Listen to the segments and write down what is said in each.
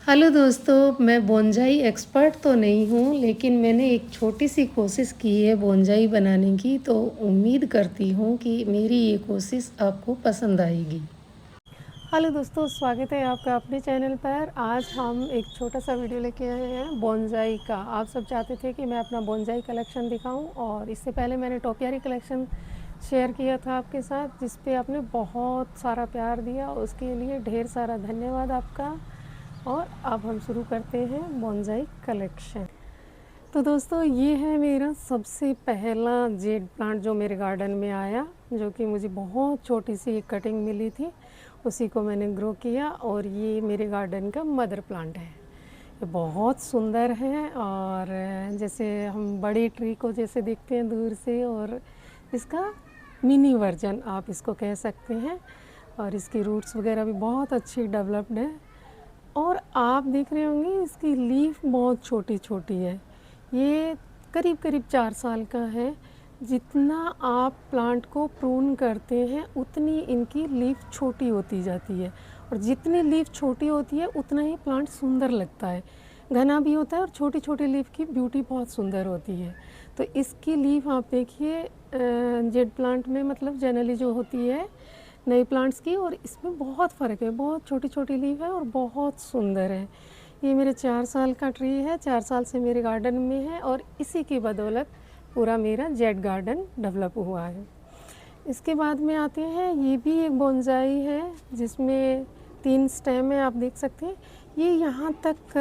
Hello दोस्तों, मैं bonsai expert तो नहीं हूँ, लेकिन मैंने एक छोटी सी कोशिश की है बोनजाई बनाने की, तो उम्मीद करती हूँ कि मेरी ये कोशिश आपको पसंद आएगी। हेलो दोस्तों, स्वागत है आपका अपने चैनल पर। आज हम एक छोटा सा वीडियो लेके आए हैं बोनजाई का। आप सब चाहते थे कि मैं अपना बोनजाई कलेक्शन दिखाऊं, और इससे पहले मैंने टोपियारी कलेक्शन शेयर किया था आपके साथ, जिस पे आपने बहुत सारा प्यार दिया। उसके लिए ढेर सारा धन्यवाद आपका। और अब हम शुरू करते हैं बोनजाई कलेक्शन। तो दोस्तों, ये है मेरा सबसे पहला जेड प्लांट जो मेरे गार्डन में आया, जो कि मुझे बहुत छोटी सी एक कटिंग मिली थी, उसी को मैंने ग्रो किया। और ये मेरे गार्डन का मदर प्लांट है। ये बहुत सुंदर है, और जैसे हम बड़ी ट्री को जैसे देखते हैं दूर से, और इसका मिनी वर्जन आप इसको कह सकते हैं। और इसकी रूट्स वगैरह भी बहुत अच्छी डेवलप्ड है। और आप देख रहे होंगे इसकी लीफ बहुत छोटी छोटी है। ये करीब करीब 4 साल का है। जितना आप प्लांट को प्रून करते हैं उतनी इनकी लीफ छोटी होती जाती है, और जितनी लीफ छोटी होती है उतना ही प्लांट सुंदर लगता है। घना भी होता है, और छोटी छोटी लीफ की ब्यूटी बहुत सुंदर होती है। तो इसकी लीफ आप देखिए, जेड प्लांट में मतलब जनरली जो होती है नए प्लांट्स की, और इसमें बहुत फ़र्क है। बहुत छोटी छोटी लीफ है और बहुत सुंदर है। ये मेरे 4 साल का ट्री है, 4 साल से मेरे गार्डन में है, और इसी की बदौलत पूरा मेरा जेड गार्डन डेवलप हुआ है। इसके बाद में आते हैं, ये भी एक बोनजाई है जिसमें 3 स्टेम है, आप देख सकते हैं। ये यहाँ तक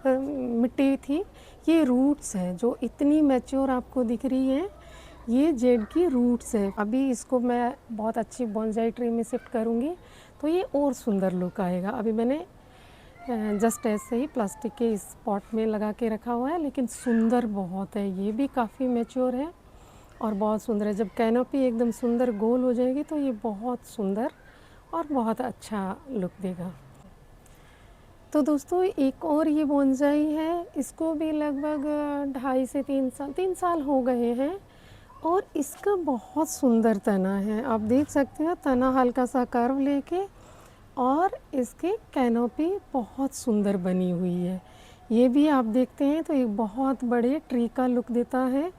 मिट्टी थी। ये रूट्स है जो इतनी मैच्योर आपको दिख रही है, ये जेड की रूट्स है। अभी इसको मैं बहुत अच्छी बोनजाई ट्री में शिफ्ट करूँगी तो ये और सुंदर लुक आएगा। अभी मैंने जस्ट ऐसे ही प्लास्टिक के इस पॉट में लगा के रखा हुआ है, लेकिन सुंदर बहुत है। ये भी काफ़ी मैच्योर है और बहुत सुंदर है। जब कैनोपी एकदम सुंदर गोल हो जाएगी तो ये बहुत सुंदर और बहुत अच्छा लुक देगा। तो दोस्तों, एक और ये बोनजाई है, इसको भी लगभग 2.5 से 3 साल हो गए हैं, और इसका बहुत सुंदर तना है। आप देख सकते हैं तना हल्का सा कर्व लेके, और इसके कैनोपी बहुत सुंदर बनी हुई है। ये भी आप देखते हैं तो एक बहुत बड़े ट्री का लुक देता है,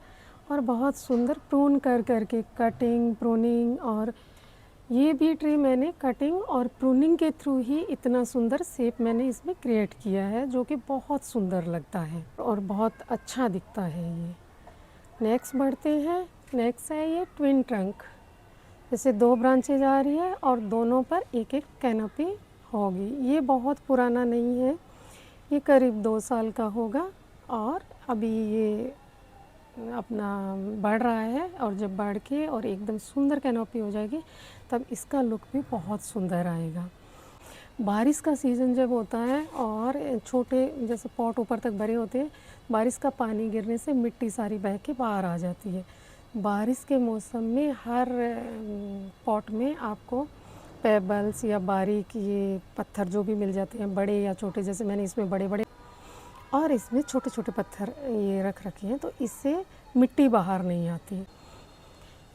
और बहुत सुंदर प्रून कर करके कटिंग प्रूनिंग, और ये भी ट्री मैंने कटिंग और प्रूनिंग के थ्रू ही इतना सुंदर शेप मैंने इसमें क्रिएट किया है, जो कि बहुत सुंदर लगता है और बहुत अच्छा दिखता है ये। नेक्स्ट बढ़ते हैं। नेक्स्ट है ये ट्विन ट्रंक। जैसे 2 ब्रांचेज आ रही है और दोनों पर एक एक कैनोपी होगी। ये बहुत पुराना नहीं है, ये करीब 2 साल का होगा, और अभी ये अपना बढ़ रहा है। और जब बढ़ के और एकदम सुंदर कैनोपी हो जाएगी तब इसका लुक भी बहुत सुंदर आएगा। बारिश का सीज़न जब होता है और छोटे जैसे पॉट ऊपर तक भरे होते हैं, बारिश का पानी गिरने से मिट्टी सारी बह के बाहर आ जाती है। बारिश के मौसम में हर पॉट में आपको पेबल्स या बारीक ये पत्थर जो भी मिल जाते हैं, बड़े या छोटे, जैसे मैंने इसमें बड़े बड़े और इसमें छोटे छोटे पत्थर ये रख रखे हैं, तो इससे मिट्टी बाहर नहीं आती।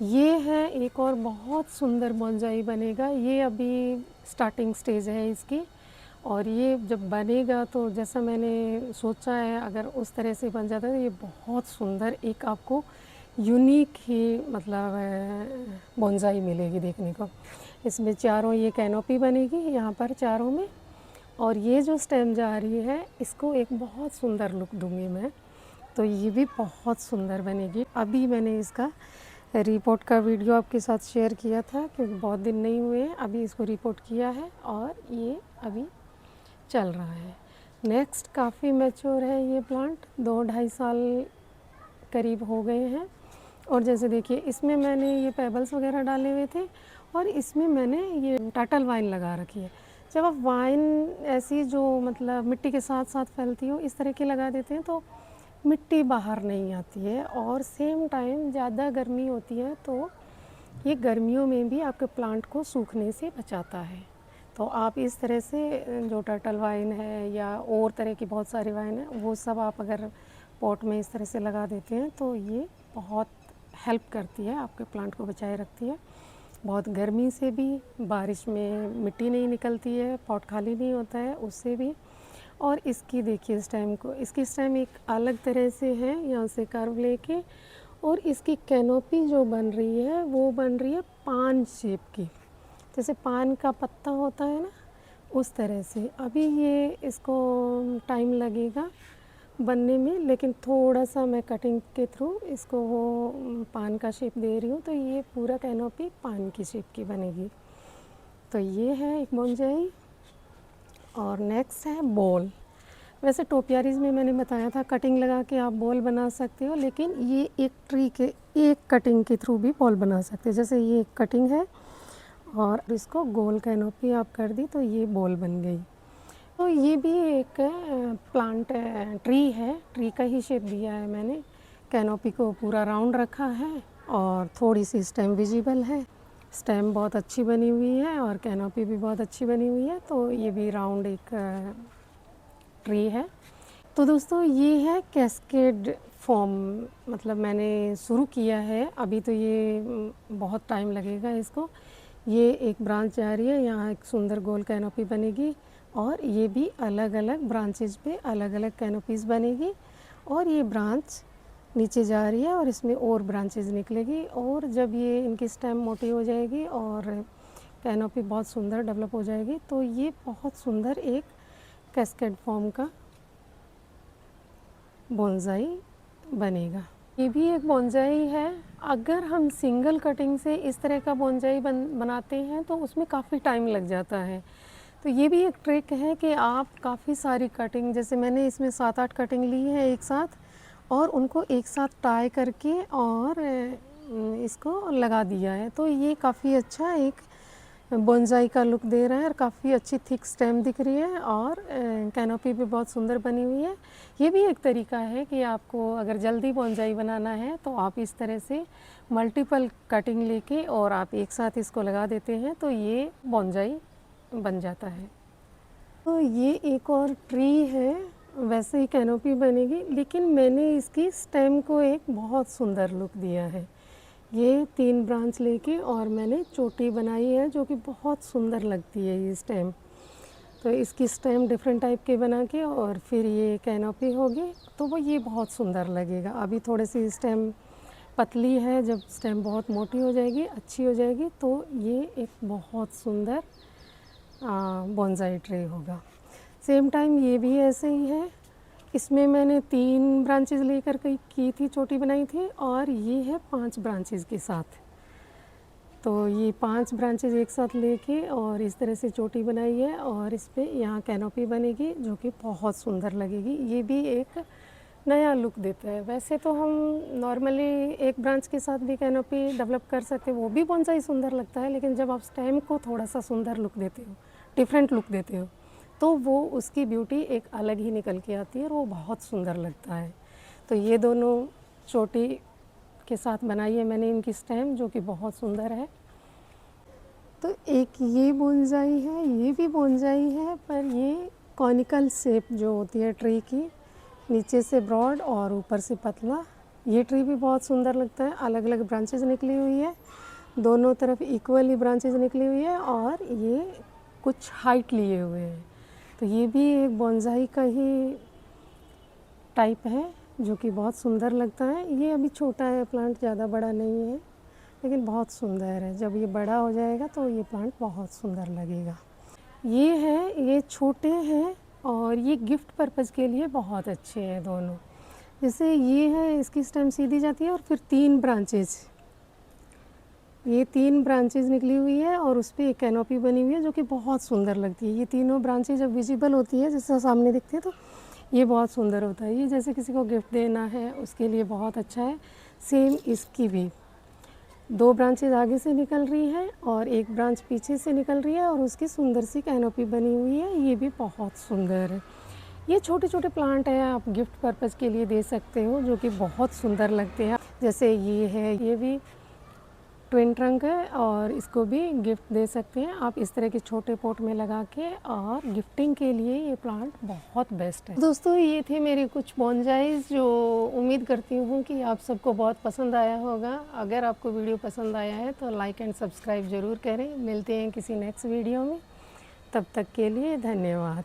ये है एक और बहुत सुंदर बोनजाई बनेगा। ये अभी स्टार्टिंग स्टेज है इसकी, और ये जब बनेगा तो जैसा मैंने सोचा है, अगर उस तरह से बन जाता है तो ये बहुत सुंदर एक आपको यूनिक ही मतलब बोनजाई मिलेगी देखने को। इसमें चारों ये कैनोपी बनेगी यहाँ पर चारों में, और ये जो स्टेम जा रही है इसको एक बहुत सुंदर लुक दूंगी मैं, तो ये भी बहुत सुंदर बनेगी। अभी मैंने इसका रिपोर्ट का वीडियो आपके साथ शेयर किया था, क्योंकि बहुत दिन नहीं हुए हैं, अभी इसको रिपोर्ट किया है और ये अभी चल रहा है। नेक्स्ट काफ़ी मैच्योर है ये प्लांट, 2-2.5 साल करीब हो गए हैं। और जैसे देखिए इसमें मैंने ये पेबल्स वगैरह डाले हुए थे, और इसमें मैंने ये टर्टल वाइन लगा रखी है। जब आप वाइन ऐसी जो मतलब मिट्टी के साथ साथ फैलती हो इस तरह की लगा देते हैं तो मिट्टी बाहर नहीं आती है, और सेम टाइम ज़्यादा गर्मी होती है तो ये गर्मियों में भी आपके प्लांट को सूखने से बचाता है। तो आप इस तरह से जो टर्टल वाइन है या और तरह की बहुत सारी वाइन है, वो सब आप अगर पॉट में इस तरह से लगा देते हैं तो ये बहुत हेल्प करती है, आपके प्लांट को बचाए रखती है। बहुत गर्मी से भी, बारिश में मिट्टी नहीं निकलती है, पॉट खाली नहीं होता है उससे भी। और इसकी देखिए स्टेम को, इसकी स्टेम एक अलग तरह से है, यहाँ से कर्व लेके, और इसकी कैनोपी जो बन रही है वो बन रही है पान शेप की, जैसे पान का पत्ता होता है ना, उस तरह से। अभी ये इसको टाइम लगेगा बनने में, लेकिन थोड़ा सा मैं कटिंग के थ्रू इसको वो पान का शेप दे रही हूँ, तो ये पूरा कैनोपी पान की शेप की बनेगी। तो ये है एक बोंजाई। और नेक्स्ट है बॉल। वैसे टोपियारीज में मैंने बताया था कटिंग लगा के आप बॉल बना सकते हो, लेकिन ये एक ट्री के एक कटिंग के थ्रू भी बॉल बना सकते हो। जैसे ये एक कटिंग है और इसको गोल कैनोपी आप कर दी तो ये बॉल बन गई। तो ये भी एक प्लांट ट्री है, ट्री का ही शेप दिया है मैंने। कैनोपी को पूरा राउंड रखा है और थोड़ी सी स्टेम विजिबल है। स्टेम बहुत अच्छी बनी हुई है और कैनोपी भी बहुत अच्छी बनी हुई है। तो ये भी राउंड एक ट्री है। तो दोस्तों ये है कैस्केड फॉर्म, मतलब मैंने शुरू किया है अभी, तो ये बहुत टाइम लगेगा इसको। ये एक ब्रांच जा रही है, यहाँ एक सुंदर गोल कैनोपी बनेगी और ये भी अलग अलग ब्रांचेज पे अलग अलग कैनोपीज़ बनेगी। और ये ब्रांच नीचे जा रही है और इसमें और ब्रांचेज निकलेगी, और जब ये इनकी स्टेम मोटी हो जाएगी और कैनोपी बहुत सुंदर डेवलप हो जाएगी, तो ये बहुत सुंदर एक कैस्केड फॉर्म का बोंसाई बनेगा। ये भी एक बोंसाई है। अगर हम सिंगल कटिंग से इस तरह का बोंसाई बनाते हैं तो उसमें काफ़ी टाइम लग जाता है। तो ये भी एक ट्रिक है कि आप काफ़ी सारी कटिंग, जैसे मैंने इसमें 7-8 कटिंग ली है एक साथ, और उनको एक साथ टाई करके और इसको लगा दिया है। तो ये काफ़ी अच्छा एक बोंसाई का लुक दे रहा है और काफ़ी अच्छी थिक स्टेम दिख रही है और कैनोपी भी बहुत सुंदर बनी हुई है। ये भी एक तरीका है कि आपको अगर जल्दी बोंसाई बनाना है तो आप इस तरह से मल्टीपल कटिंग लेके और आप एक साथ इसको लगा देते हैं, तो ये बोंसाई बन जाता है। तो ये एक और ट्री है, वैसे ही कैनोपी बनेगी, लेकिन मैंने इसकी स्टेम को एक बहुत सुंदर लुक दिया है। ये 3 ब्रांच लेके और मैंने चोटी बनाई है जो कि बहुत सुंदर लगती है ये स्टेम। तो इसकी स्टेम डिफरेंट टाइप के बना के और फिर ये कैनोपी होगी, तो वो ये बहुत सुंदर लगेगा। अभी थोड़ी सी स्टेम पतली है, जब स्टेम बहुत मोटी हो जाएगी, अच्छी हो जाएगी, तो ये एक बहुत सुंदर बोंसाई ट्री होगा। सेम टाइम ये भी ऐसे ही है। इसमें मैंने 3 ब्रांचेज लेकर की थी, चोटी बनाई थी, और ये है 5 ब्रांचेज के साथ। तो ये 5 ब्रांचेज एक साथ लेके और इस तरह से चोटी बनाई है और इस पर यहाँ कैनोपी बनेगी जो कि बहुत सुंदर लगेगी। ये भी एक नया लुक देता है। वैसे तो हम नॉर्मली एक ब्रांच के साथ भी कैनोपी डेवलप कर सकते हैं, वो भी बोंसाई सुंदर लगता है, लेकिन जब आप स्टेम को थोड़ा सा सुंदर लुक देते हो, डिफरेंट लुक देते हो, तो वो उसकी ब्यूटी एक अलग ही निकल के आती है और वो बहुत सुंदर लगता है। तो ये दोनों चोटी के साथ बनाई है मैंने इनकी स्टेम, जो कि बहुत सुंदर है। तो एक ये बोंसाई है, ये भी बोंसाई है, पर ये कॉनिकल शेप जो होती है ट्री की, नीचे से ब्रॉड और ऊपर से पतला। ये ट्री भी बहुत सुंदर लगता है। अलग अलग ब्रांचेज निकली हुई है, दोनों तरफ इक्वली ब्रांचेज निकली हुई है और ये कुछ हाइट लिए हुए हैं। तो ये भी एक बोंसाई का ही टाइप है जो कि बहुत सुंदर लगता है। ये अभी छोटा है प्लांट, ज़्यादा बड़ा नहीं है, लेकिन बहुत सुंदर है। जब ये बड़ा हो जाएगा तो ये प्लांट बहुत सुंदर लगेगा। ये है, ये छोटे हैं और ये गिफ्ट पर्पज़ के लिए बहुत अच्छे हैं दोनों। जैसे ये है, इसकी स्टेम सीधी जाती है और फिर 3 ब्रांचेज, ये 3 ब्रांचेज निकली हुई है और उस पर एक कैनोपी बनी हुई है जो कि बहुत सुंदर लगती है। ये तीनों ब्रांचेज जब विजिबल होती है, जैसे सामने दिखते हैं, तो ये बहुत सुंदर होता है। ये जैसे किसी को गिफ्ट देना है उसके लिए बहुत अच्छा है। सेम इसकी भी 2 ब्रांचेज आगे से निकल रही है और एक ब्रांच पीछे से निकल रही है और उसकी सुंदर सी कैनोपी बनी हुई है। ये भी बहुत सुंदर है। ये छोटे छोटे प्लांट हैं, आप गिफ्ट पर्पज़ के लिए दे सकते हो, जो कि बहुत सुंदर लगते हैं। जैसे ये है, ये भी ट्विन ट्रंक है और इसको भी गिफ्ट दे सकते हैं आप इस तरह के छोटे पॉट में लगा के, और गिफ्टिंग के लिए ये प्लांट बहुत बेस्ट है। दोस्तों ये थे मेरे कुछ बॉन्जाइज जो उम्मीद करती हूँ कि आप सबको बहुत पसंद आया होगा। अगर आपको वीडियो पसंद आया है तो लाइक एंड सब्सक्राइब ज़रूर करें। मिलते हैं किसी नेक्स्ट वीडियो में, तब तक के लिए धन्यवाद।